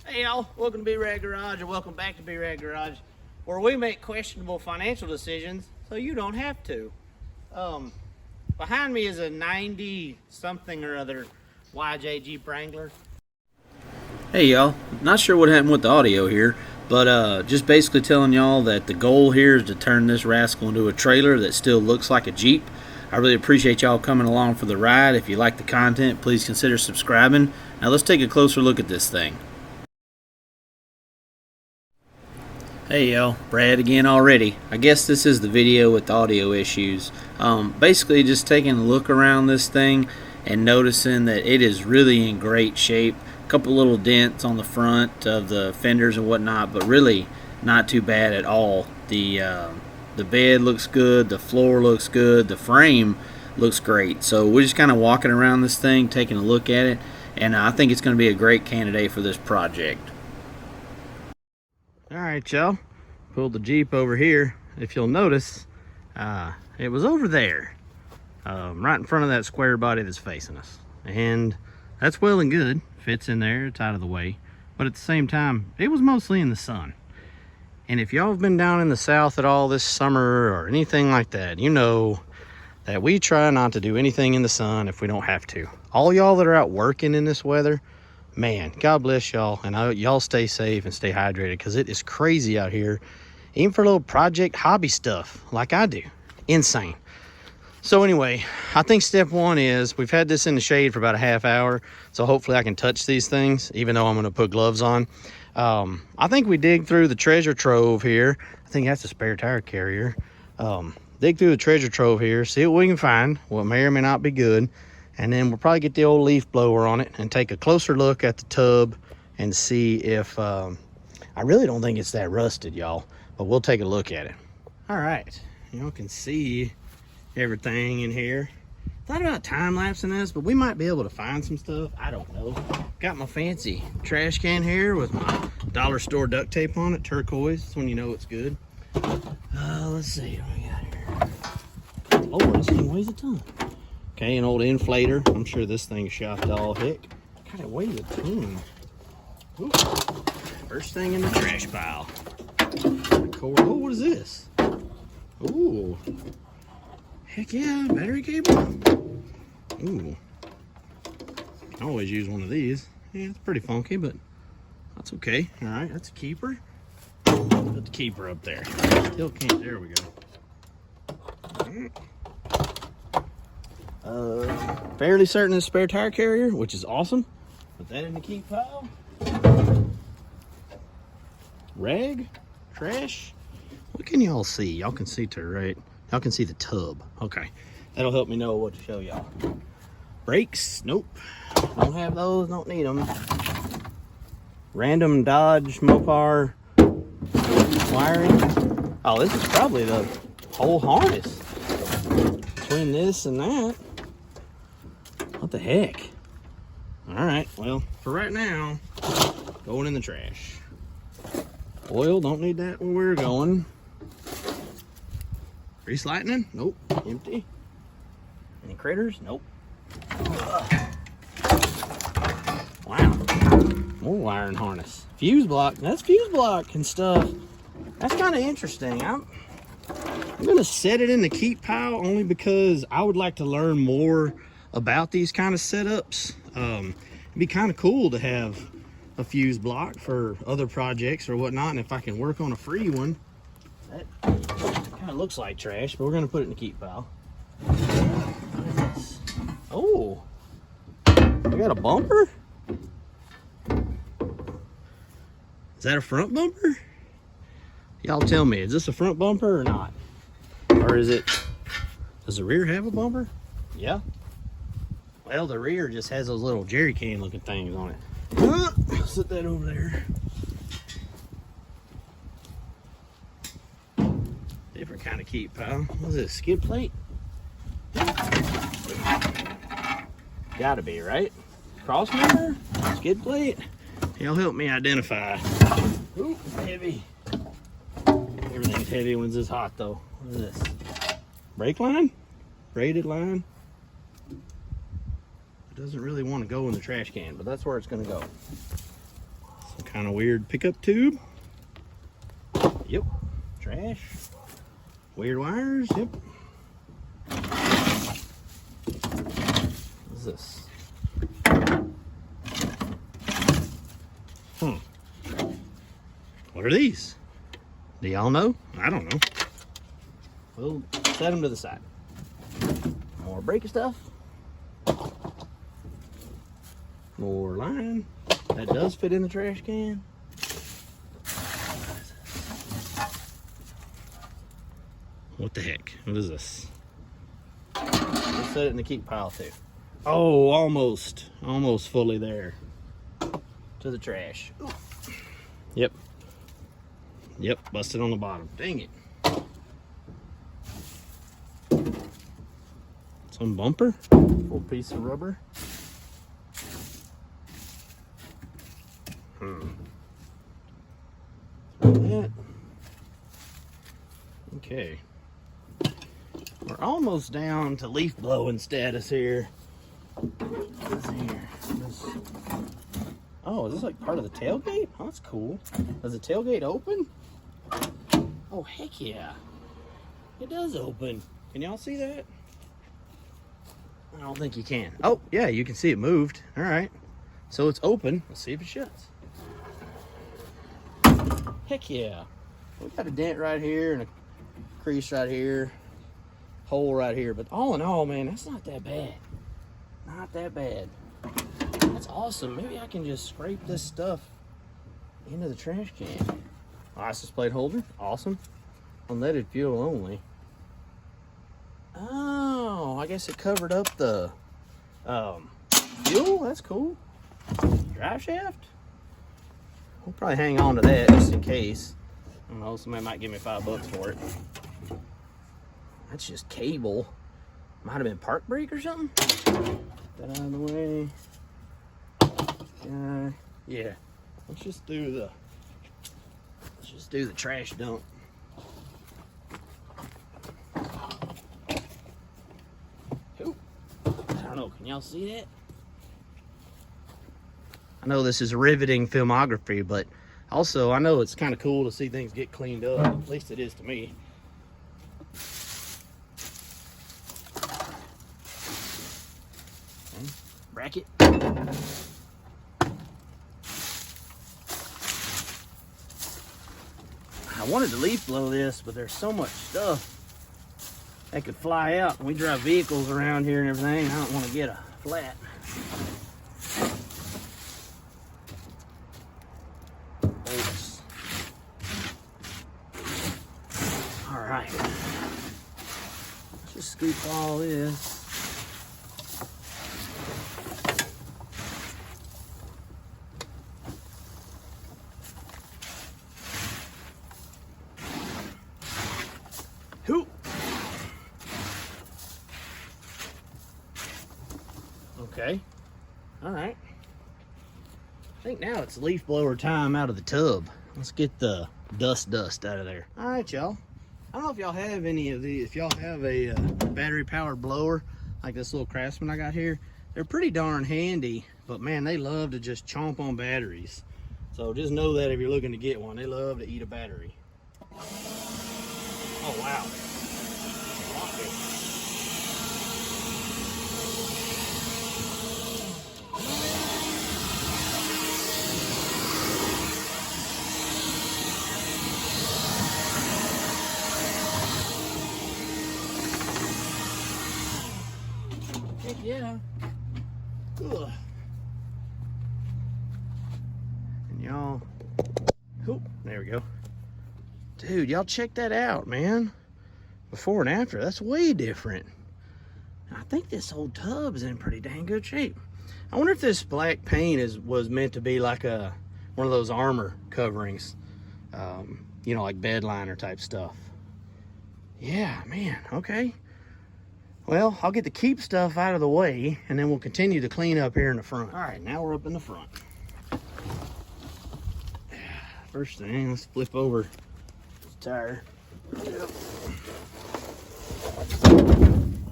Hey y'all, welcome to B-Rad Garage, or welcome back to B-Rad Garage, where we make questionable financial decisions so you don't have to. Behind me is a 90 something or other YJ Jeep Wrangler. Hey y'all, not sure what happened with the audio here, but just basically telling y'all that the goal here is to turn this rascal into a trailer that still looks like a Jeep. I really appreciate y'all coming along for the ride. If you like the content, please consider subscribing. Now let's take a closer look at this thing. Hey y'all, Brad again already. I guess this is the video with the audio issues. Basically just taking a look around this thing and noticing that it is really in great shape. A couple little dents on the front of the fenders and whatnot, but really not too bad at all. The bed looks good, the floor looks good, the frame looks great. So we're just kind of walking around this thing, taking a look at it, and I think it's going to be a great candidate for this project. Alright y'all, pulled the Jeep over here. If you'll notice, it was over there, right in front of that square body that's facing us. And that's well and good, fits in there, it's out of the way. But at the same time, it was mostly in the sun. And if y'all have been down in the south at all this summer or anything like that, you know that we try not to do anything in the sun if we don't have to. All y'all that are out working in this weather, man, God bless y'all, and y'all stay safe and stay hydrated, because it is crazy out here, even for a little project hobby stuff like I do. Insane. So anyway, I think step one is we've had this in the shade for about a half hour, so hopefully I can touch these things, even though I'm going to put gloves on. I think we dig through the treasure trove here. I think that's a spare tire carrier. Dig through the treasure trove here, see what we can find, what may or may not be good. And then we'll probably get the old leaf blower on it and take a closer look at the tub and see if, I really don't think it's that rusted, y'all, but we'll take a look at it. All right, y'all can see everything in here. Thought about time-lapsing this, but we might be able to find some stuff. I don't know. Got my fancy trash can here with my dollar store duct tape on it, turquoise. That's when you know it's good. Let's see what we got here. Oh, this thing weighs a ton. Okay, an old inflator. I'm sure this thing's shot to all heck. God, it weighs a ton. Ooh. First thing in the trash pile. Oh, what is this? Ooh. Heck yeah, battery cable. Ooh. Can always use one of these. Yeah, it's pretty funky, but that's okay. All right, that's a keeper. Put the keeper up there. Still can't. There we go. All right. Fairly certain it's a spare tire carrier, which is awesome. Put that in the keep pile. Rag, trash. What can y'all see? Y'all can see to right. Y'all can see the tub. Okay, that'll help me know what to show y'all. Brakes, nope. Don't have those. Don't need them. Random Dodge Mopar wiring. Oh, this is probably the whole harness between this and that. What the heck? All right, well, for right now, going in the trash. Oil, don't need that where we're going. Grease lightning? Nope, empty. Any critters? Nope. Wow, more wiring harness. Fuse block, that's fuse block and stuff. That's kind of interesting. I'm gonna set it in the keep pile only because I would like to learn more about these kind of setups. It'd be kind of cool to have a fuse block for other projects or whatnot, and if I can work on a free one. That kind of looks like trash, but we're gonna put it in the keep pile. Oh, we got a bumper? Is that a front bumper? Y'all tell me, is this a front bumper or not? Or is it, does the rear have a bumper? Yeah. Well, the rear just has those little jerry can looking things on it. Set that over there. Different kind of keep pile. What is this, skid plate? Gotta be, right? Cross member? Skid plate? Y'all help me identify. Ooh, heavy. Everything's heavy when it's this hot though. What is this? Brake line? Braided line? It doesn't really want to go in the trash can, but that's where it's going to go. Some kind of weird pickup tube. Yep. Trash. Weird wires. Yep. What's this? What are these? Do y'all know? I don't know. We'll set them to the side. More breaker stuff. More line. That does fit in the trash can. What the heck? What is this? Let's set it in the keep pile too. Oh, almost fully there. To the trash. Ooh. Yep. Yep, busted on the bottom. Dang it. Some bumper. Full piece of rubber. Throw that. Okay. We're almost down to leaf blowing status here. What's here? Oh, is this like part of the tailgate? Oh, that's cool. Does the tailgate open? Oh, heck yeah. It does open. Can y'all see that? I don't think you can. Oh, yeah, you can see it moved. All right. So it's open. Let's see if it shuts. Heck yeah. We got a dent right here and a crease right here. Hole right here. But all in all, man, that's not that bad. Not that bad. That's awesome. Maybe I can just scrape this stuff into the trash can. License plate holder. Awesome. Unleaded fuel only. Oh, I guess it covered up the fuel. That's cool. Drive shaft. We'll probably hang on to that just in case. I don't know, somebody might give me $5 for it. That's just cable. Might have been park brake or something. That out of the way. Yeah. Let's just do the trash dump. Ooh. I don't know, can y'all see that? I know this is riveting filmography, but also I know it's kind of cool to see things get cleaned up. At least it is to me. Okay. Bracket. I wanted to leaf blow this, but there's so much stuff that could fly out. When we drive vehicles around here and everything, I don't want to get a flat. Bolts. All right. Let's just scoop all this. Hoop. Okay. All right. I think now it's leaf blower time out of the tub. Let's get the dust out of there. All right, y'all. I don't know if y'all have any of these. If y'all have a battery powered blower like this little Craftsman I got here, they're pretty darn handy, but man, they love to just chomp on batteries. So just know that if you're looking to get one, they love to eat a battery. Oh, wow. Heck yeah. Ugh. And y'all, oh, there we go. Dude, y'all check that out, man. Before and after, that's way different. I think this old tub is in pretty dang good shape. I wonder if this black paint was meant to be like one of those armor coverings. You know, like bed liner type stuff. Yeah, man, okay. Well, I'll get the keep stuff out of the way, and then we'll continue to clean up here in the front. All right, now we're up in the front. First thing, let's flip over this tire. Yep.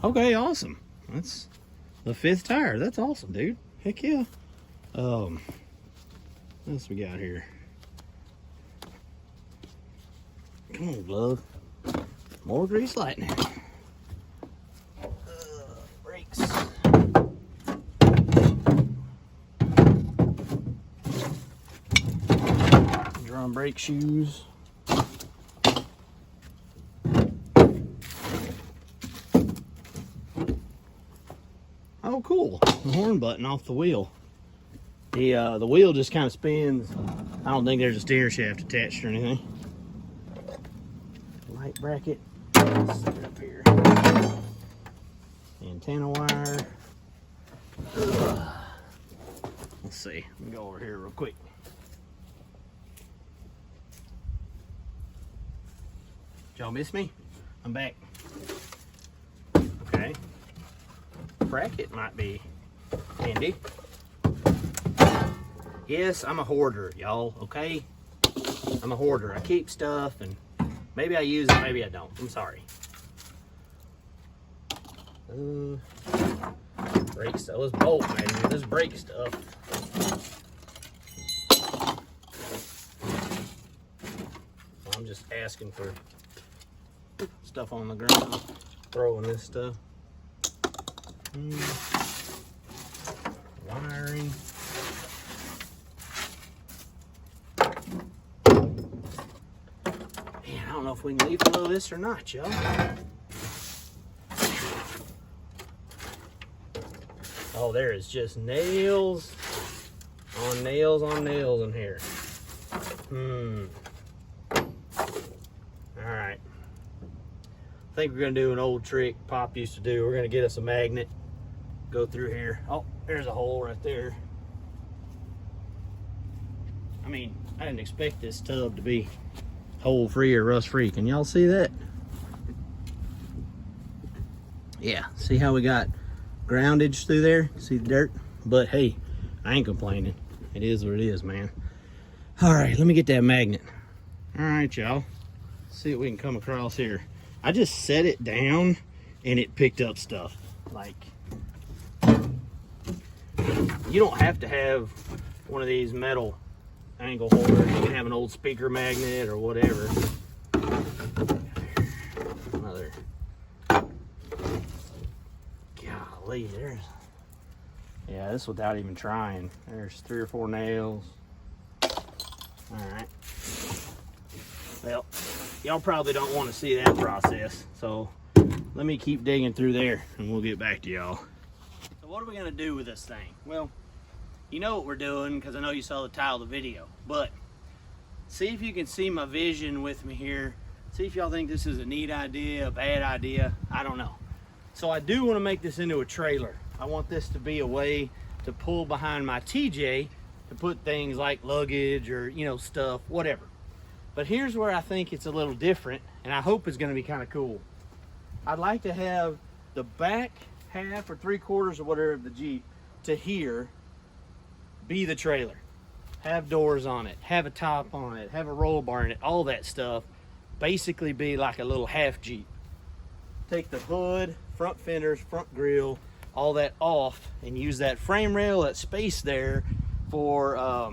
Okay, awesome. That's the 5th tire. That's awesome, dude. Heck yeah. What else we got here? Come on, glove. More grease lightning. Brakes. Drum brake shoes. Oh, cool. The horn button off the wheel. The wheel just kind of spins. I don't think there's a steering shaft attached or anything. Light bracket. Let's set it up here. Antenna wire. Ugh. Let's see. Let me go over here real quick. Did y'all miss me? I'm back. Okay. Bracket might be handy. Yes, I'm a hoarder, y'all, okay? I'm a hoarder. I keep stuff, and maybe I use it, maybe I don't. I'm sorry. Brake stuff. Let's bolt, maybe. This brake stuff. I'm just asking for stuff on the ground. Throwing this stuff. Wiring. Man, I don't know if we can leave below this or not, y'all. Oh, there is just nails on nails on nails in here. Alright. I think we're going to do an old trick Pop used to do. We're going to get us a magnet. Go through here. Oh, there's a hole right there. I mean, I didn't expect this tub to be hole free or rust free. Can y'all see that? Yeah, see how we got groundage through there? See the dirt? But hey, I ain't complaining. It is what it is, man. All right, let me get that magnet. All right, y'all. See what we can come across here. I just set it down and it picked up stuff. Like, you don't have to have one of these metal angle holders. You can have an old speaker magnet or whatever. Another. Golly, there's. Yeah, this without even trying. There's 3 or 4 nails. Alright. Well, y'all probably don't want to see that process. So let me keep digging through there and we'll get back to y'all. So what are we going to do with this thing? Well, you know what we're doing because I know you saw the title of the video. But see if you can see my vision with me here. See if y'all think this is a neat idea, a bad idea. I don't know. So I do want to make this into a trailer. I want this to be a way to pull behind my TJ to put things like luggage or, you know, stuff, whatever. But here's where I think it's a little different, and I hope it's going to be kind of cool. I'd like to have the back half or 3/4 or whatever of the Jeep to here be the trailer. Have doors on it, have a top on it, have a roll bar in it, all that stuff. Basically be like a little half Jeep. Take the hood, front fenders, front grille, all that off, and use that frame rail, that space there for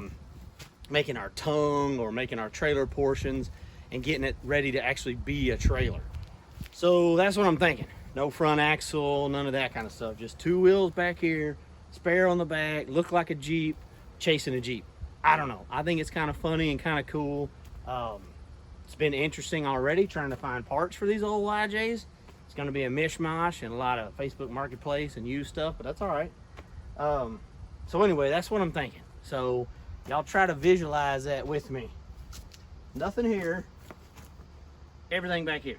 making our tongue or making our trailer portions and getting it ready to actually be a trailer. So that's what I'm thinking. No front axle, none of that kind of stuff. Just 2 wheels back here, spare on the back, look like a Jeep, chasing a Jeep. I don't know. I think it's kind of funny and kind of cool. It's been interesting already trying to find parts for these old YJs. It's going to be a mishmash and a lot of Facebook Marketplace and used stuff, but that's all right. So anyway, that's what I'm thinking. So y'all try to visualize that with me. Nothing here. Everything back here.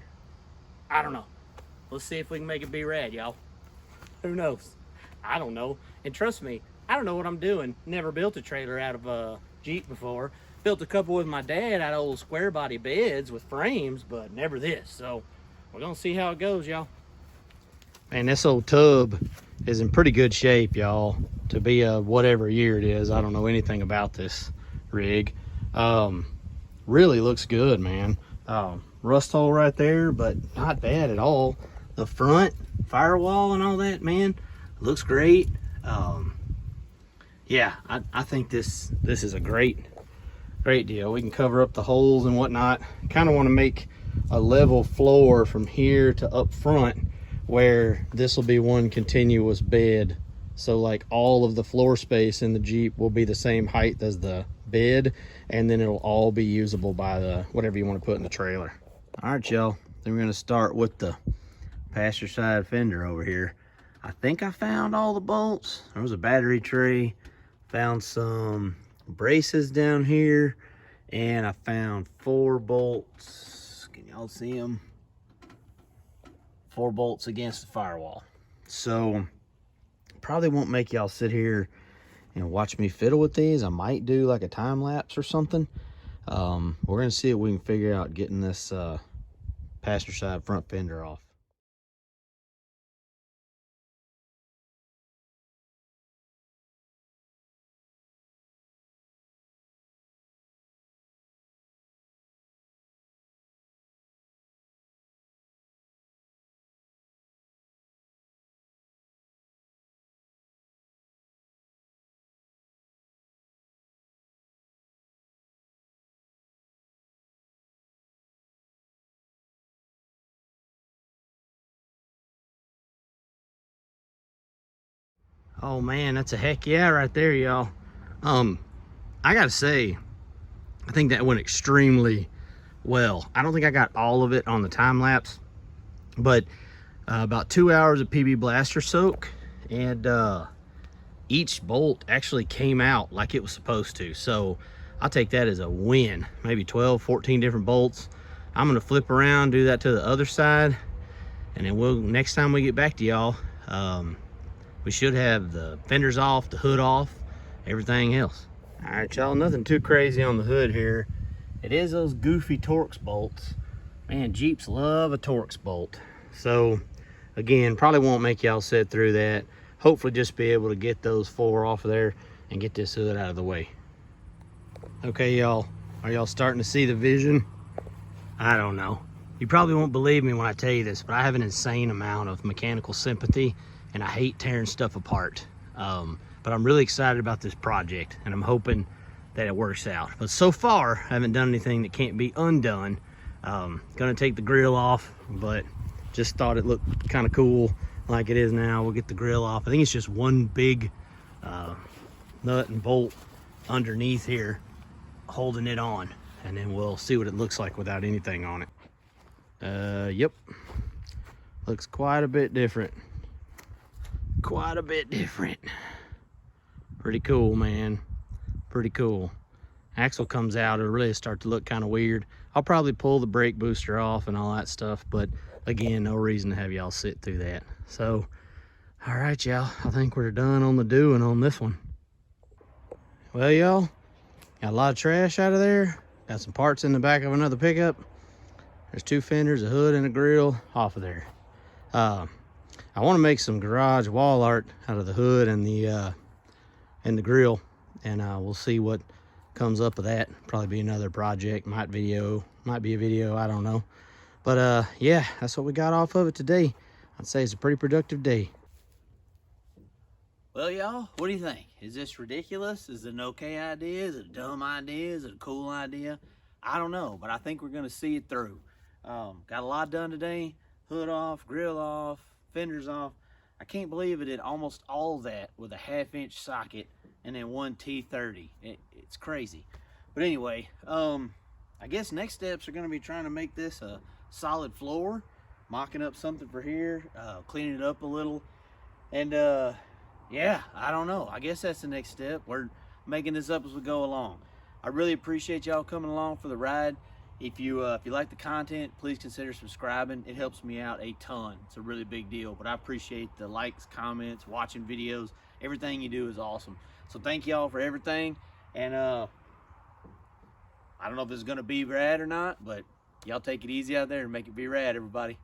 I don't know. Let's see if we can make it B-Rad, y'all. Who knows? I don't know. And trust me, I don't know what I'm doing. Never built a trailer out of a Jeep before. Built a couple with my dad out of old square body beds with frames, but never this. So we're gonna see how it goes, y'all. Man, this old tub is in pretty good shape, y'all, to be a whatever year it is. I don't know anything about this rig. Really looks good, man. Rust hole right there, but not bad at all. The front firewall and all that, man, looks great. yeah, I think this is a great deal. We can cover up the holes and whatnot. Kind of want to make a level floor from here to up front, where this will be one continuous bed. So like all of the floor space in the Jeep will be the same height as the bed, and then it'll all be usable by the whatever you want to put in the trailer. All right, y'all, then we're going to start with the passenger side fender over here. I think I found all the bolts. There was a battery tray, found some braces down here, and I found 4 bolts. Can y'all see them? 4 bolts against the firewall. So probably won't make y'all sit here and watch me fiddle with these. I might do like a time lapse or something. We're gonna see if we can figure out getting this passenger side front fender off. Oh man, that's a heck yeah right there, y'all. I gotta say, I think that went extremely well. I don't think I got all of it on the time lapse, but about 2 hours of PB blaster soak, and each bolt actually came out like it was supposed to. So I'll take that as a win. Maybe 12, 14 different bolts. I'm gonna flip around, do that to the other side, and then next time we get back to y'all, we should have the fenders off, the hood off, everything else. All right, y'all, nothing too crazy on the hood here. It is those goofy Torx bolts. Man, Jeeps love a Torx bolt. So again, probably won't make y'all sit through that. Hopefully just be able to get those 4 off of there and get this hood out of the way. Okay, y'all, are y'all starting to see the vision? I don't know. You probably won't believe me when I tell you this, but I have an insane amount of mechanical sympathy, and I hate tearing stuff apart. But I'm really excited about this project, and I'm hoping that it works out. But so far, I haven't done anything that can't be undone. Gonna take the grill off, but just thought it looked kind of cool like it is now. We'll get the grill off. I think it's just one big nut and bolt underneath here holding it on, and then we'll see what it looks like without anything on it. Yep, looks quite a bit different. Quite a bit different. Pretty cool, man. Pretty cool. Axle comes out, it'll really start to look kind of weird. I'll probably pull the brake booster off and all that stuff, but again, no reason to have y'all sit through that. So, all right, y'all, I think we're done on the doing on this one. Well, y'all, got a lot of trash out of there. Got some parts in the back of another pickup. There's 2 fenders, a hood, and a grill off of there. I want to make some garage wall art out of the hood and the grill, and we'll see what comes up of that. Probably be another project, might be a video, I don't know. But yeah, that's what we got off of it today. I'd say it's a pretty productive day. Well, y'all, what do you think? Is this ridiculous? Is it an okay idea? Is it a dumb idea? Is it a cool idea? I don't know, but I think we're gonna see it through. Got a lot done today. Hood off, grill off, fenders off. I can't believe it did almost all that with a 1/2-inch socket and then one T30. It's crazy. But anyway, I guess next steps are going to be trying to make this a solid floor, mocking up something for here, cleaning it up a little, and yeah, I don't know. I guess that's the next step. We're making this up as we go along. I really appreciate y'all coming along for the ride. If you like the content, please consider subscribing. It helps me out a ton. It's a really big deal, but I appreciate the likes, comments, watching videos. Everything you do is awesome. So thank y'all for everything. And I don't know if this is gonna be rad or not, but y'all take it easy out there and make it be rad, everybody.